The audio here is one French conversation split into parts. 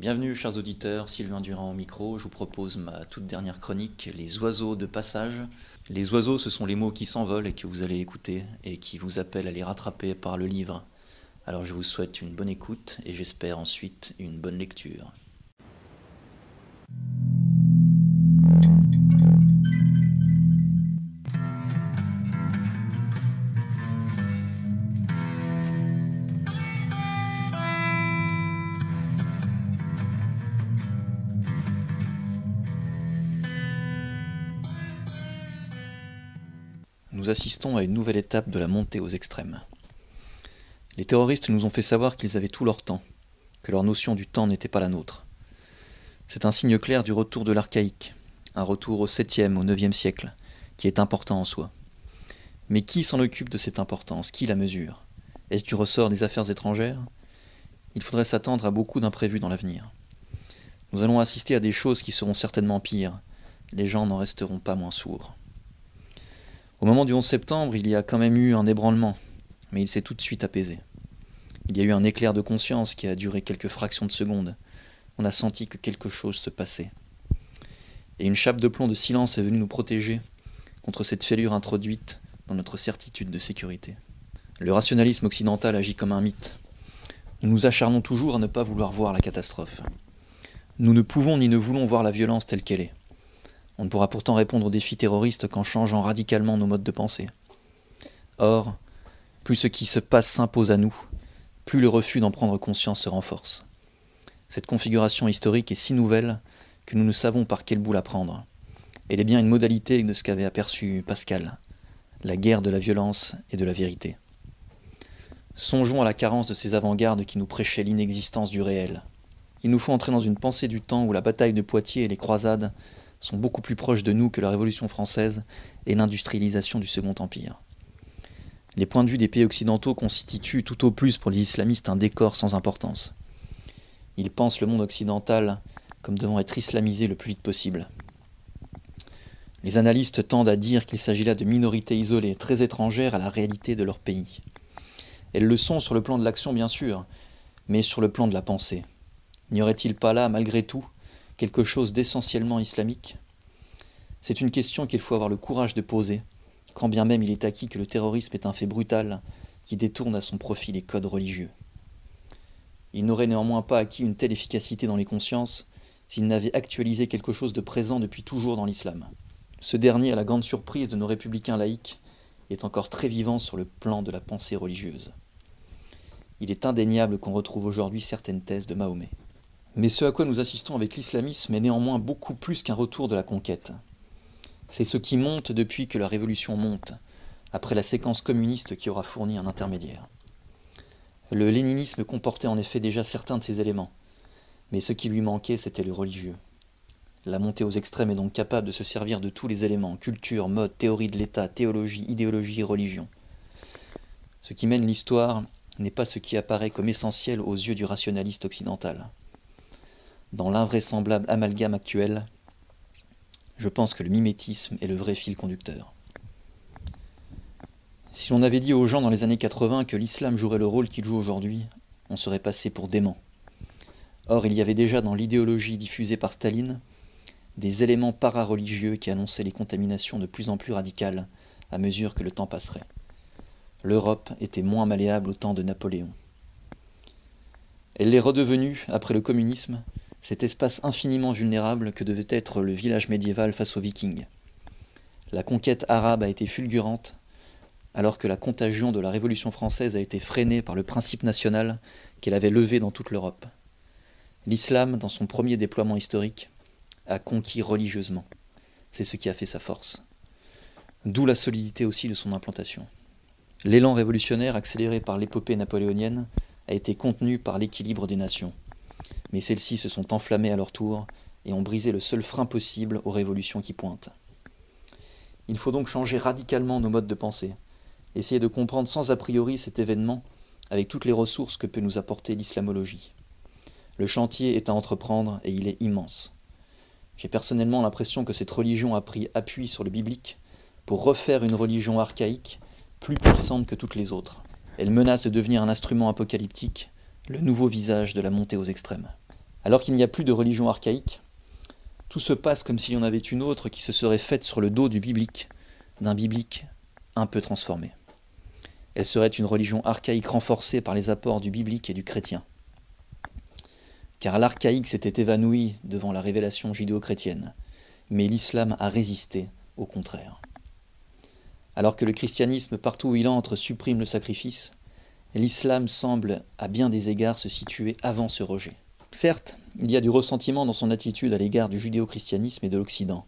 Bienvenue chers auditeurs, Sylvain Durand au micro, je vous propose ma toute dernière chronique, les oiseaux de passage. Les oiseaux, ce sont les mots qui s'envolent et que vous allez écouter et qui vous appellent à les rattraper par le livre. Alors je vous souhaite une bonne écoute et j'espère ensuite une bonne lecture. Nous assistons à une nouvelle étape de la montée aux extrêmes. Les terroristes nous ont fait savoir qu'ils avaient tout leur temps, que leur notion du temps n'était pas la nôtre. C'est un signe clair du retour de l'archaïque, un retour au 7e, au 9e siècle, qui est important en soi. Mais qui s'en occupe de cette importance? Qui la mesure? Est-ce du ressort des affaires étrangères? Il faudrait s'attendre à beaucoup d'imprévus dans l'avenir. Nous allons assister à des choses qui seront certainement pires. Les gens n'en resteront pas moins sourds. Au moment du 11 septembre, il y a quand même eu un ébranlement, mais il s'est tout de suite apaisé. Il y a eu un éclair de conscience qui a duré quelques fractions de secondes. On a senti que quelque chose se passait. Et une chape de plomb de silence est venue nous protéger contre cette fêlure introduite dans notre certitude de sécurité. Le rationalisme occidental agit comme un mythe. Nous nous acharnons toujours à ne pas vouloir voir la catastrophe. Nous ne pouvons ni ne voulons voir la violence telle qu'elle est. On ne pourra pourtant répondre aux défis terroristes qu'en changeant radicalement nos modes de pensée. Or, plus ce qui se passe s'impose à nous, plus le refus d'en prendre conscience se renforce. Cette configuration historique est si nouvelle que nous ne savons par quel bout la prendre. Elle est bien une modalité de ce qu'avait aperçu Pascal, la guerre de la violence et de la vérité. Songeons à la carence de ces avant-gardes qui nous prêchaient l'inexistence du réel. Il nous faut entrer dans une pensée du temps où la bataille de Poitiers et les croisades sont beaucoup plus proches de nous que la Révolution française et l'industrialisation du Second Empire. Les points de vue des pays occidentaux constituent tout au plus pour les islamistes un décor sans importance. Ils pensent le monde occidental comme devant être islamisé le plus vite possible. Les analystes tendent à dire qu'il s'agit là de minorités isolées, très étrangères à la réalité de leur pays. Elles le sont sur le plan de l'action bien sûr, mais sur le plan de la pensée. N'y aurait-il pas là, malgré tout, quelque chose d'essentiellement islamique? C'est une question qu'il faut avoir le courage de poser, quand bien même il est acquis que le terrorisme est un fait brutal qui détourne à son profit les codes religieux. Il n'aurait néanmoins pas acquis une telle efficacité dans les consciences s'il n'avait actualisé quelque chose de présent depuis toujours dans l'islam. Ce dernier, à la grande surprise de nos républicains laïcs, est encore très vivant sur le plan de la pensée religieuse. Il est indéniable qu'on retrouve aujourd'hui certaines thèses de Mahomet. Mais ce à quoi nous assistons avec l'islamisme est néanmoins beaucoup plus qu'un retour de la conquête. C'est ce qui monte depuis que la révolution monte, après la séquence communiste qui aura fourni un intermédiaire. Le léninisme comportait en effet déjà certains de ces éléments, mais ce qui lui manquait, c'était le religieux. La montée aux extrêmes est donc capable de se servir de tous les éléments, culture, mode, théorie de l'État, théologie, idéologie et religion. Ce qui mène l'histoire n'est pas ce qui apparaît comme essentiel aux yeux du rationaliste occidental. Dans l'invraisemblable amalgame actuel, je pense que le mimétisme est le vrai fil conducteur. Si l'on avait dit aux gens dans les années 80 que l'islam jouerait le rôle qu'il joue aujourd'hui, on serait passé pour dément. Or, il y avait déjà dans l'idéologie diffusée par Staline des éléments para-religieux qui annonçaient les contaminations de plus en plus radicales à mesure que le temps passerait. L'Europe était moins malléable au temps de Napoléon. Elle l'est redevenue, après le communisme, cet espace infiniment vulnérable que devait être le village médiéval face aux Vikings. La conquête arabe a été fulgurante, alors que la contagion de la Révolution française a été freinée par le principe national qu'elle avait levé dans toute l'Europe. L'islam, dans son premier déploiement historique, a conquis religieusement. C'est ce qui a fait sa force. D'où la solidité aussi de son implantation. L'élan révolutionnaire accéléré par l'épopée napoléonienne a été contenu par l'équilibre des nations. Mais celles-ci se sont enflammées à leur tour et ont brisé le seul frein possible aux révolutions qui pointent. Il faut donc changer radicalement nos modes de pensée, essayer de comprendre sans a priori cet événement avec toutes les ressources que peut nous apporter l'islamologie. Le chantier est à entreprendre et il est immense. J'ai personnellement l'impression que cette religion a pris appui sur le biblique pour refaire une religion archaïque plus puissante que toutes les autres. Elle menace de devenir un instrument apocalyptique, le nouveau visage de la montée aux extrêmes. Alors qu'il n'y a plus de religion archaïque, tout se passe comme s'il y en avait une autre qui se serait faite sur le dos du biblique, d'un biblique un peu transformé. Elle serait une religion archaïque renforcée par les apports du biblique et du chrétien. Car l'archaïque s'était évanoui devant la révélation judéo-chrétienne, mais l'islam a résisté au contraire. Alors que le christianisme, partout où il entre, supprime le sacrifice, l'islam semble à bien des égards se situer avant ce rejet. Certes, il y a du ressentiment dans son attitude à l'égard du judéo-christianisme et de l'Occident,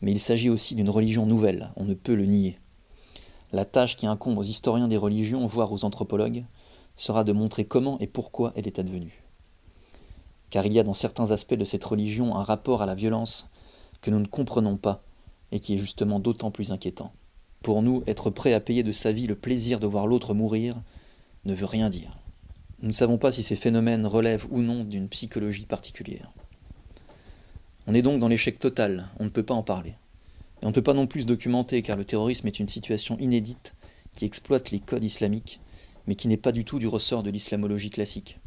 mais il s'agit aussi d'une religion nouvelle, on ne peut le nier. La tâche qui incombe aux historiens des religions, voire aux anthropologues, sera de montrer comment et pourquoi elle est advenue. Car il y a dans certains aspects de cette religion un rapport à la violence que nous ne comprenons pas et qui est justement d'autant plus inquiétant. Pour nous, être prêt à payer de sa vie le plaisir de voir l'autre mourir ne veut rien dire. Nous ne savons pas si ces phénomènes relèvent ou non d'une psychologie particulière. On est donc dans l'échec total, on ne peut pas en parler. Et on ne peut pas non plus se documenter car le terrorisme est une situation inédite qui exploite les codes islamiques, mais qui n'est pas du tout du ressort de l'islamologie classique.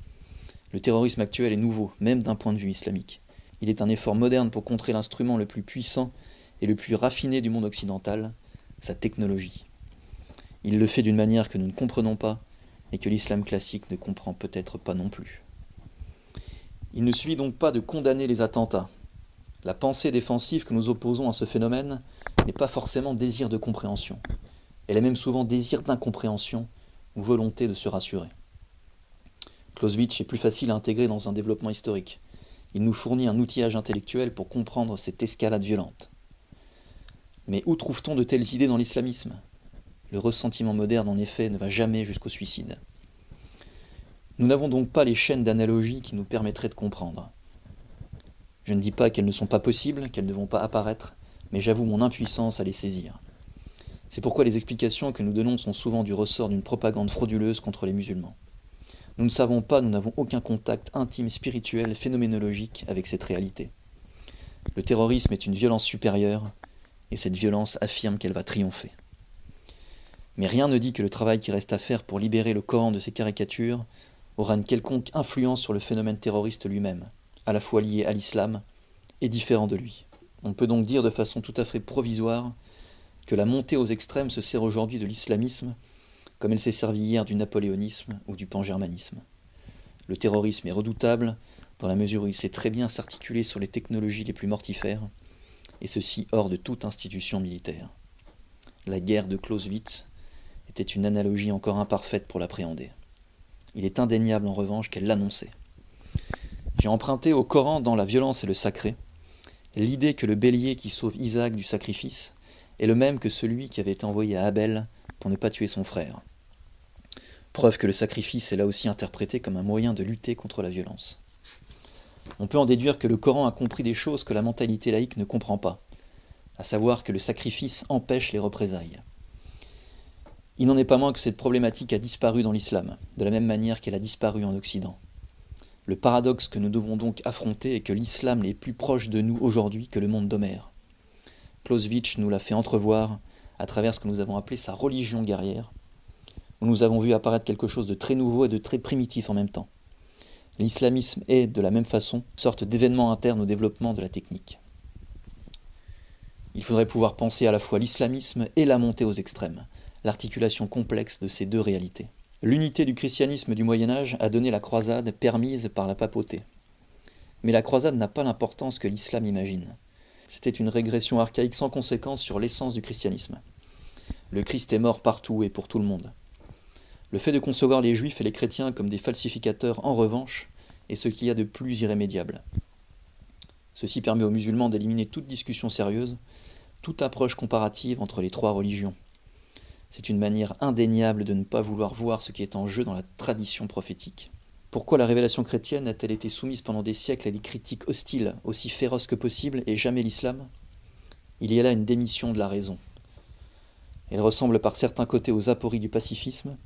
Le terrorisme actuel est nouveau, même d'un point de vue islamique. Il est un effort moderne pour contrer l'instrument le plus puissant et le plus raffiné du monde occidental, sa technologie. Il le fait d'une manière que nous ne comprenons pas et que l'islam classique ne comprend peut-être pas non plus. Il ne suffit donc pas de condamner les attentats. La pensée défensive que nous opposons à ce phénomène n'est pas forcément désir de compréhension. Elle est même souvent désir d'incompréhension ou volonté de se rassurer. Clausewitz est plus facile à intégrer dans un développement historique. Il nous fournit un outillage intellectuel pour comprendre cette escalade violente. Mais où trouve-t-on de telles idées dans l'islamisme ? Le ressentiment moderne, en effet, ne va jamais jusqu'au suicide. Nous n'avons donc pas les chaînes d'analogie qui nous permettraient de comprendre. Je ne dis pas qu'elles ne sont pas possibles, qu'elles ne vont pas apparaître, mais j'avoue mon impuissance à les saisir. C'est pourquoi les explications que nous donnons sont souvent du ressort d'une propagande frauduleuse contre les musulmans. Nous ne savons pas, nous n'avons aucun contact intime, spirituel, phénoménologique avec cette réalité. Le terrorisme est une violence supérieure, et cette violence affirme qu'elle va triompher. Mais rien ne dit que le travail qui reste à faire pour libérer le Coran de ces caricatures aura une quelconque influence sur le phénomène terroriste lui-même, à la fois lié à l'islam et différent de lui. On peut donc dire de façon tout à fait provisoire que la montée aux extrêmes se sert aujourd'hui de l'islamisme comme elle s'est servie hier du napoléonisme ou du pangermanisme. Le terrorisme est redoutable dans la mesure où il sait très bien s'articuler sur les technologies les plus mortifères, et ceci hors de toute institution militaire. La guerre de Clausewitz était une analogie encore imparfaite pour l'appréhender. Il est indéniable en revanche qu'elle l'annonçait. J'ai emprunté au Coran dans la violence et le sacré l'idée que le bélier qui sauve Isaac du sacrifice est le même que celui qui avait été envoyé à Abel pour ne pas tuer son frère. Preuve que le sacrifice est là aussi interprété comme un moyen de lutter contre la violence. On peut en déduire que le Coran a compris des choses que la mentalité laïque ne comprend pas, à savoir que le sacrifice empêche les représailles. Il n'en est pas moins que cette problématique a disparu dans l'islam, de la même manière qu'elle a disparu en Occident. Le paradoxe que nous devons donc affronter est que l'islam est plus proche de nous aujourd'hui que le monde d'Homère. Clausewitz nous l'a fait entrevoir à travers ce que nous avons appelé sa religion guerrière, où nous avons vu apparaître quelque chose de très nouveau et de très primitif en même temps. L'islamisme est, de la même façon, une sorte d'événement interne au développement de la technique. Il faudrait pouvoir penser à la fois l'islamisme et la montée aux extrêmes, l'articulation complexe de ces deux réalités. L'unité du christianisme du Moyen-Âge a donné la croisade permise par la papauté. Mais la croisade n'a pas l'importance que l'islam imagine. C'était une régression archaïque sans conséquence sur l'essence du christianisme. Le Christ est mort partout et pour tout le monde. Le fait de concevoir les juifs et les chrétiens comme des falsificateurs, en revanche, est ce qu'il y a de plus irrémédiable. Ceci permet aux musulmans d'éliminer toute discussion sérieuse, toute approche comparative entre les trois religions. C'est une manière indéniable de ne pas vouloir voir ce qui est en jeu dans la tradition prophétique. Pourquoi la révélation chrétienne a-t-elle été soumise pendant des siècles à des critiques hostiles, aussi féroces que possible, et jamais l'islam ? Il y a là une démission de la raison. Elle ressemble par certains côtés aux apories du pacifisme,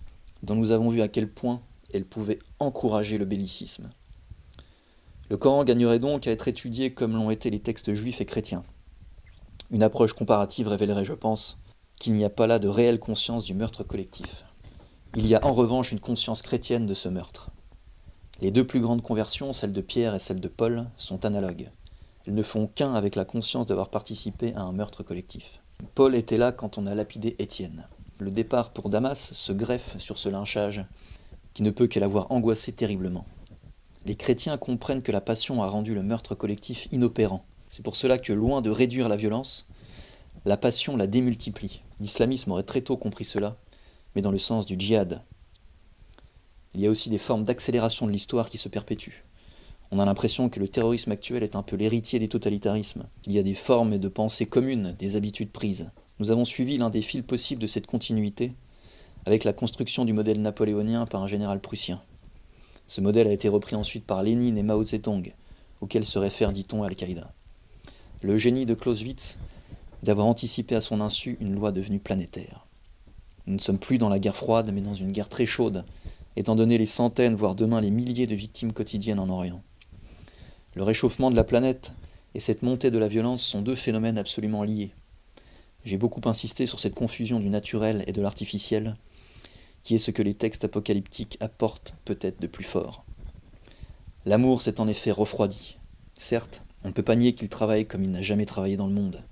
dont nous avons vu à quel point elle pouvait encourager le bellicisme. Le Coran gagnerait donc à être étudié comme l'ont été les textes juifs et chrétiens. Une approche comparative révélerait, je pense, qu'il n'y a pas là de réelle conscience du meurtre collectif. Il y a en revanche une conscience chrétienne de ce meurtre. Les deux plus grandes conversions, celle de Pierre et celle de Paul, sont analogues. Elles ne font qu'un avec la conscience d'avoir participé à un meurtre collectif. Paul était là quand on a lapidé Étienne. Le départ pour Damas se greffe sur ce lynchage qui ne peut que l'avoir angoissé terriblement. Les chrétiens comprennent que la passion a rendu le meurtre collectif inopérant. C'est pour cela que, loin de réduire la violence, la passion la démultiplie. L'islamisme aurait très tôt compris cela, mais dans le sens du djihad. Il y a aussi des formes d'accélération de l'histoire qui se perpétuent. On a l'impression que le terrorisme actuel est un peu l'héritier des totalitarismes. Il y a des formes de pensée communes, des habitudes prises. Nous avons suivi l'un des fils possibles de cette continuité avec la construction du modèle napoléonien par un général prussien. Ce modèle a été repris ensuite par Lénine et Mao Tse-tung, auquel se réfère, dit-on, Al-Qaïda. Le génie de Clausewitz est d'avoir anticipé à son insu une loi devenue planétaire. Nous ne sommes plus dans la guerre froide, mais dans une guerre très chaude, étant donné les centaines, voire demain les milliers de victimes quotidiennes en Orient. Le réchauffement de la planète et cette montée de la violence sont deux phénomènes absolument liés. J'ai beaucoup insisté sur cette confusion du naturel et de l'artificiel, qui est ce que les textes apocalyptiques apportent peut-être de plus fort. L'amour s'est en effet refroidi. Certes, on ne peut pas nier qu'il travaille comme il n'a jamais travaillé dans le monde,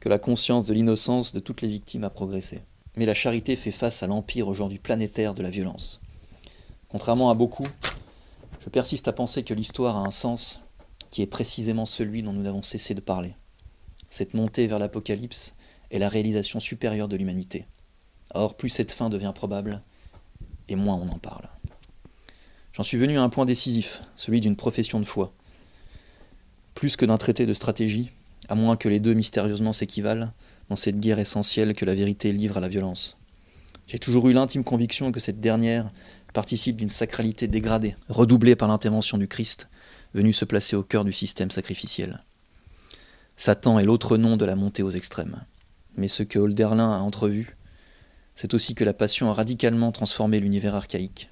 que la conscience de l'innocence de toutes les victimes a progressé. Mais la charité fait face à l'empire aujourd'hui planétaire de la violence. Contrairement à beaucoup, je persiste à penser que l'histoire a un sens qui est précisément celui dont nous n'avons cessé de parler. Cette montée vers l'apocalypse est la réalisation supérieure de l'humanité. Or, plus cette fin devient probable, et moins on en parle. J'en suis venu à un point décisif, celui d'une profession de foi. Plus que d'un traité de stratégie, à moins que les deux mystérieusement s'équivalent, dans cette guerre essentielle que la vérité livre à la violence. J'ai toujours eu l'intime conviction que cette dernière participe d'une sacralité dégradée, redoublée par l'intervention du Christ, venu se placer au cœur du système sacrificiel. Satan est l'autre nom de la montée aux extrêmes. Mais ce que Hölderlin a entrevu, c'est aussi que la passion a radicalement transformé l'univers archaïque.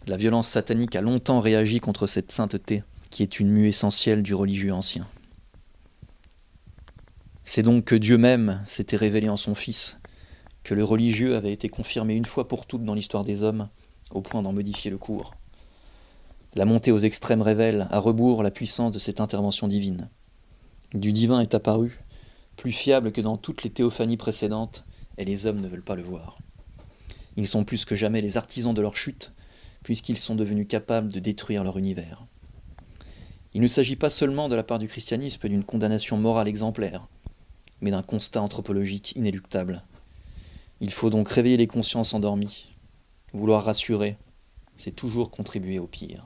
La violence satanique a longtemps réagi contre cette sainteté, qui est une mue essentielle du religieux ancien. C'est donc que Dieu même s'était révélé en son Fils, que le religieux avait été confirmé une fois pour toutes dans l'histoire des hommes, au point d'en modifier le cours. La montée aux extrêmes révèle, à rebours, la puissance de cette intervention divine. Du divin est apparu, plus fiable que dans toutes les théophanies précédentes, et les hommes ne veulent pas le voir. Ils sont plus que jamais les artisans de leur chute, puisqu'ils sont devenus capables de détruire leur univers. Il ne s'agit pas seulement de la part du christianisme d'une condamnation morale exemplaire, mais d'un constat anthropologique inéluctable. Il faut donc réveiller les consciences endormies. Vouloir rassurer, c'est toujours contribuer au pire.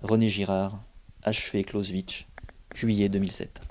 René Girard, H.F. Clausewitz, juillet 2007.